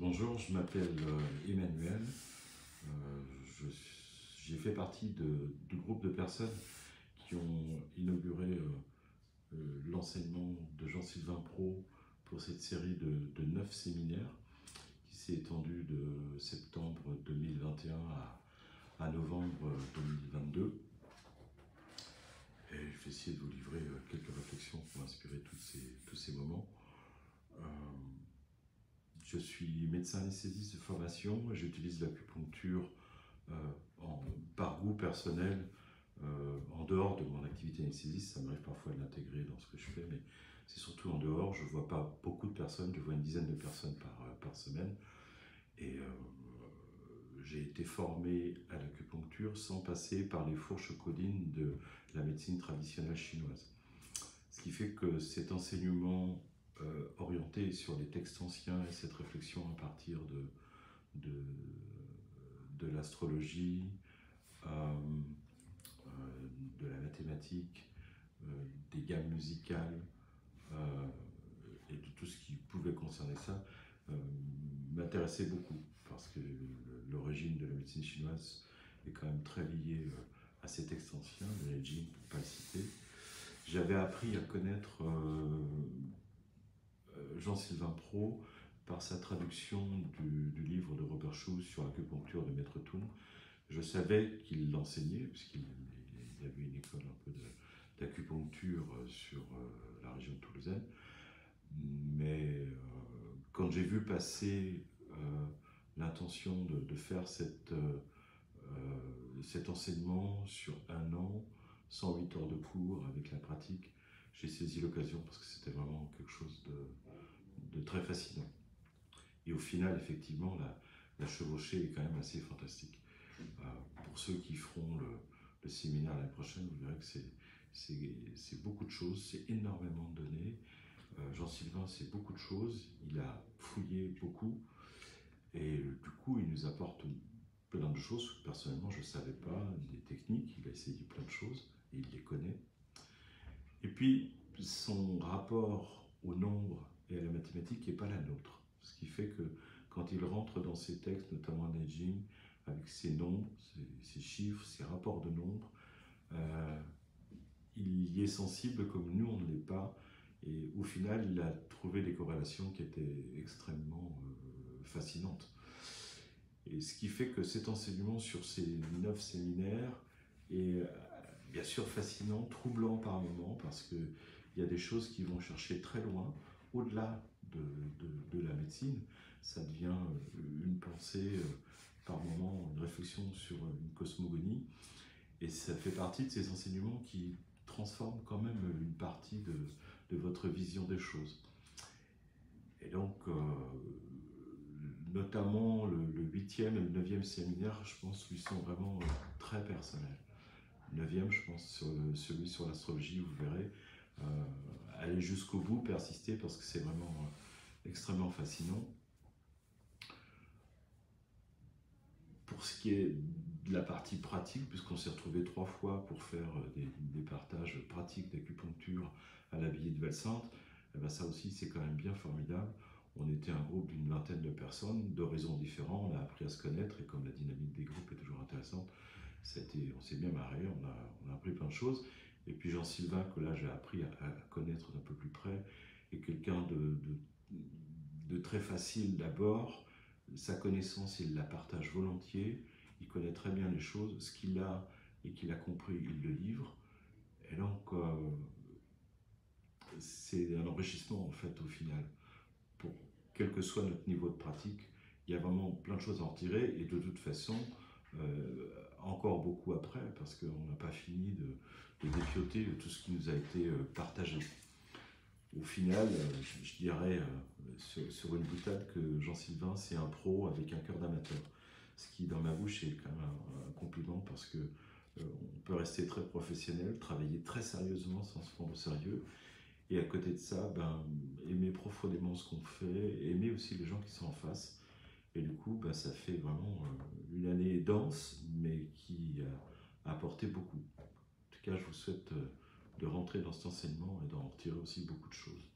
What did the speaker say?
Bonjour, je m'appelle Emmanuel. Euh, j'ai fait partie du groupe de personnes qui ont inauguré l'enseignement de Jean-Sylvain Pro pour cette série de 9 séminaires qui s'est étendue de septembre 2021 à novembre 2022. Et je vais essayer de vous livrer quelques réflexions pour inspirer tous ces moments. Je suis médecin anesthésiste de formation, j'utilise l'acupuncture par goût personnel en dehors de mon activité anesthésiste. Ça m'arrive parfois de l'intégrer dans ce que je fais, mais c'est surtout en dehors. Je ne vois pas beaucoup de personnes, je vois une dizaine de personnes par semaine. Et j'ai été formé à l'acupuncture sans passer par les fourches codines de la médecine traditionnelle chinoise. Ce qui fait que cet enseignement orienté sur les textes anciens et cette réflexion à partir de l'astrologie, de la mathématique, des gammes musicales et de tout ce qui pouvait concerner ça m'intéressait beaucoup parce que l'origine de la médecine chinoise est quand même très liée à ces textes anciens, le Neijing pour ne pas le citer. J'avais appris à connaître Jean-Sylvain Pro par sa traduction du livre de Robert Schuh sur l'acupuncture de Maître Tung. Je savais qu'il l'enseignait, puisqu'il y avait une école un peu d'acupuncture sur la région toulousaine. Mais quand j'ai vu passer l'intention de faire cet enseignement sur 1 an, 108 heures de cours avec la pratique, j'ai saisi l'occasion parce que c'était vraiment quelque chose de très fascinant. Et au final, effectivement, la chevauchée est quand même assez fantastique. Pour ceux qui feront le séminaire l'année prochaine, vous verrez que c'est beaucoup de choses, c'est énormément de données. Jean-Sylvain, c'est beaucoup de choses, il a fouillé beaucoup, et du coup, il nous apporte plein de choses que personnellement je ne savais pas, des techniques, il a essayé plein de choses, et il les connaît. Et puis, son rapport au nombre et à la mathématique n'est pas la nôtre. Ce qui fait que quand il rentre dans ses textes, notamment Neijing, avec ses nombres, ses chiffres, ses rapports de nombres, il y est sensible comme nous on ne l'est pas. Et au final, il a trouvé des corrélations qui étaient extrêmement fascinantes. Et ce qui fait que cet enseignement sur ces 9 séminaires est bien sûr fascinant, troublant par moments, parce qu'il y a des choses qui vont chercher très loin, au-delà de la médecine. Ça devient une pensée par moments, une réflexion sur une cosmogonie. Et ça fait partie de ces enseignements qui transforment quand même une partie de votre vision des choses. Et donc, notamment le 8e et le 9e séminaire, je pense, lui sont vraiment très personnels. Le 9e, je pense, celui sur l'astrologie, vous verrez, aller jusqu'au bout, persister, parce que c'est vraiment extrêmement fascinant. Pour ce qui est de la partie pratique, puisqu'on s'est retrouvé 3 fois pour faire des partages pratiques d'acupuncture à l'abbaye de Val-Sainte, eh ben ça aussi c'est quand même bien formidable. On était un groupe d'une vingtaine de personnes, d'horizons différents, on a appris à se connaître, et comme la dynamique des groupes est toujours intéressante, on s'est bien marré, on a appris plein de choses. Et puis Jean-Sylvain, que là j'ai appris à connaître d'un peu plus près, est quelqu'un de très facile d'abord. Sa connaissance, il la partage volontiers, il connaît très bien les choses, ce qu'il a et qu'il a compris, il le livre. Et donc, c'est un enrichissement en fait au final. Pour quel que soit notre niveau de pratique, il y a vraiment plein de choses à en retirer, et de toute façon, encore beaucoup après, parce qu'on n'a pas fini de défioter tout ce qui nous a été partagé. Au final, je dirais sur une boutade que Jean-Sylvain, c'est un pro avec un cœur d'amateur. Ce qui, dans ma bouche, est quand même un compliment, parce que on peut rester très professionnel, travailler très sérieusement sans se prendre au sérieux, et à côté de ça, aimer profondément ce qu'on fait, et aimer aussi les gens qui sont en face. Et du coup, ça fait vraiment une année dense, mais qui a apporté beaucoup. En tout cas, je vous souhaite de rentrer dans cet enseignement et d'en retirer aussi beaucoup de choses.